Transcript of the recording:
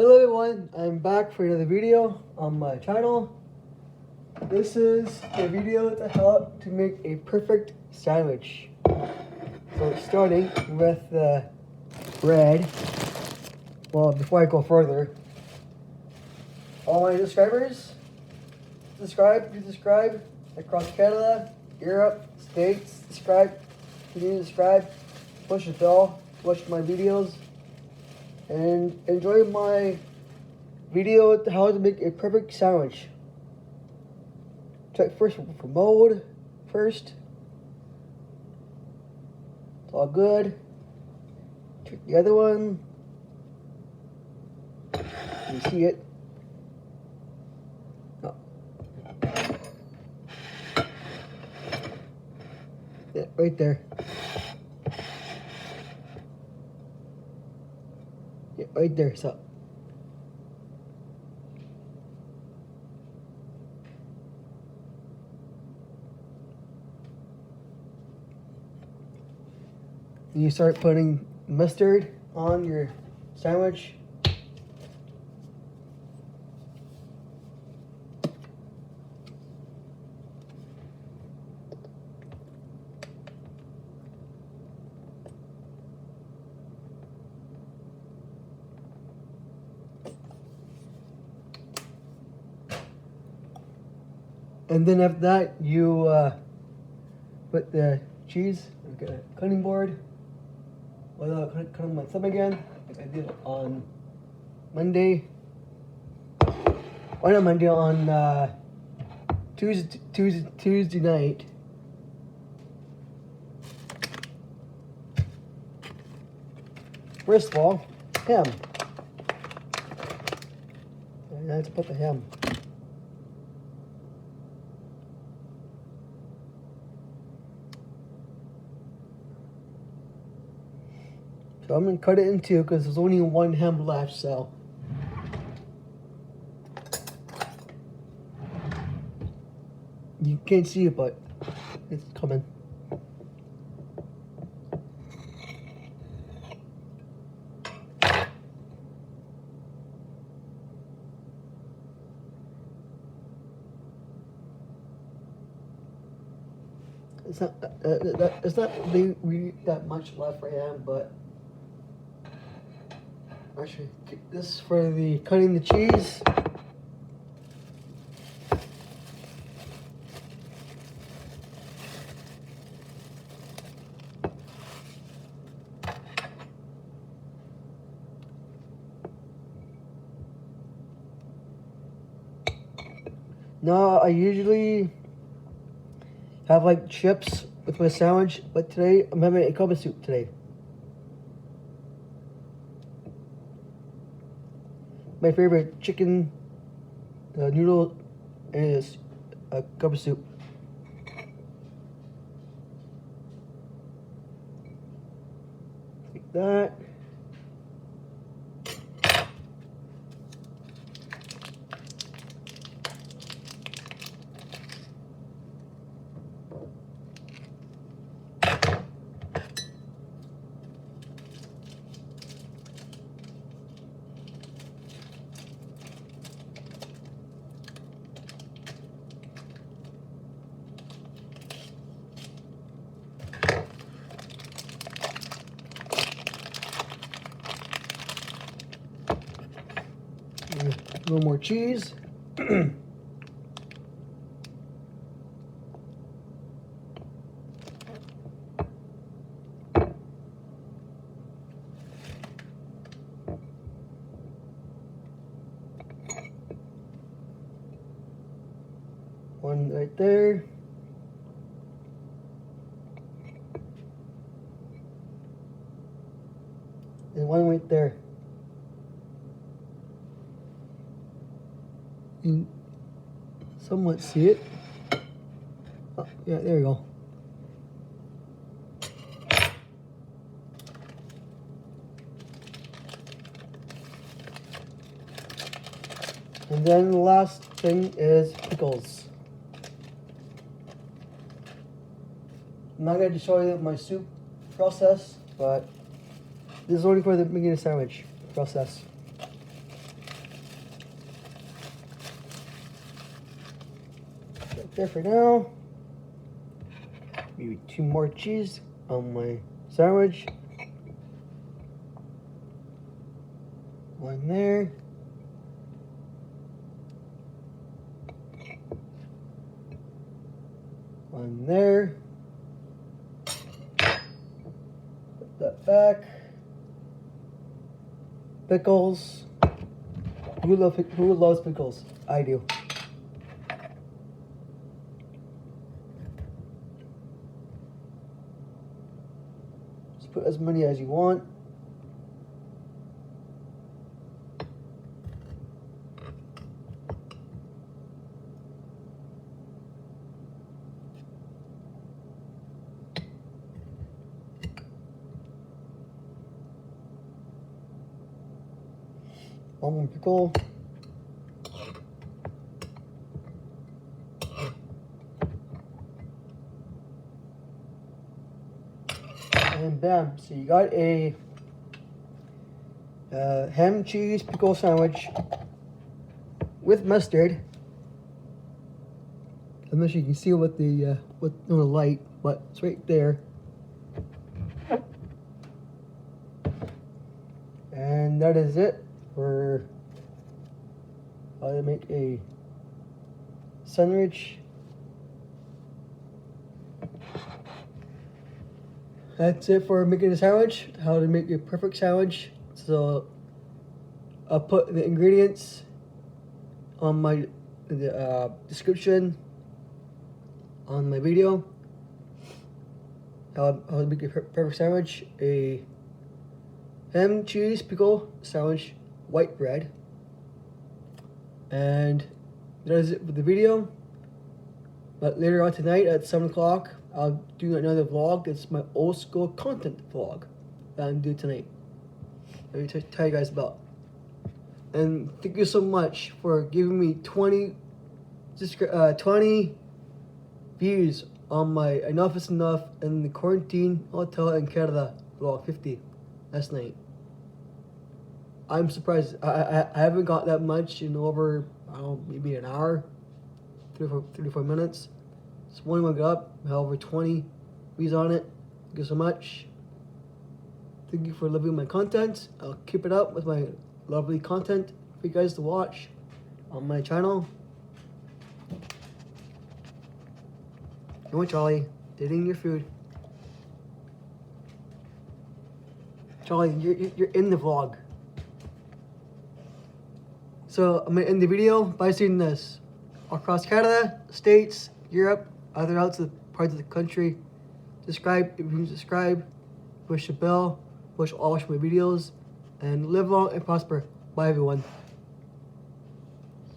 Hello everyone, I'm back for another video on my channel. This is a video to help to make a perfect sandwich. So starting with the bread. Well, before I go further, all my subscribers, subscribe across Canada, Europe, States, subscribe, continue to subscribe, push the bell, watch my videos, and enjoy my video on how to make a perfect sandwich. Check first for mold first. It's all good. Check the other one. You see it. Oh. Yeah, right there. Yeah, right there. So you start putting mustard on your sandwich. And then after that, you put the cheese, like a cutting board, without cutting my thumb again, like I did on Monday. Or not Monday, on Tuesday night. First of all, ham. I have to put the ham. So I'm gonna cut it in two because there's only one ham left, so. You can't see it, but it's coming. It's not really that much left for ham, but actually, this is for the cutting the cheese. Now, I usually have like chips with my sandwich, but today I'm having a Kobe soup today. My favorite chicken noodle is Kobe soup. Like that. A little more cheese. One right there. And one right there. You somewhat see it. Oh, yeah, there we go. And then the last thing is pickles. I'm not going to show you my soup process, but this is only for the making a sandwich process. there for now. Maybe 2 more cheese on my sandwich. 1 there. One there. Put that back. Pickles. Who loves pickles? I do. Just put as many as you want. One more pickle. And bam, so you got a ham cheese pickle sandwich with mustard. I'm not sure you can see with the light, but it's right there. And that is it for how to make a sandwich. That's it for making a sandwich, how to make a perfect sandwich. So I'll put the ingredients on my description on my video. How to make a perfect sandwich: a ham cheese pickle sandwich, white bread. And that is it for the video. But later on tonight at 7 o'clock, I'll do another vlog. It's my old school content vlog that I'm doing tonight. Let me tell you guys about. And thank you so much for giving me 20 views on my Enough is Enough in the Quarantine Hotel in Canada vlog 50 last night. I'm surprised. I haven't got that much in over, I don't know, maybe an hour, 34 minutes. So when I got up, I have over 20 views on it. Thank you so much. Thank you for loving my content. I'll keep it up with my lovely content for you guys to watch on my channel. And Charlie, eating your food. Charlie, you're in the vlog. So I'm gonna end the video by saying this: across Canada, States, Europe, other outside parts of the country, subscribe if you can subscribe, push the bell, watch my videos, and live long and prosper. Bye everyone.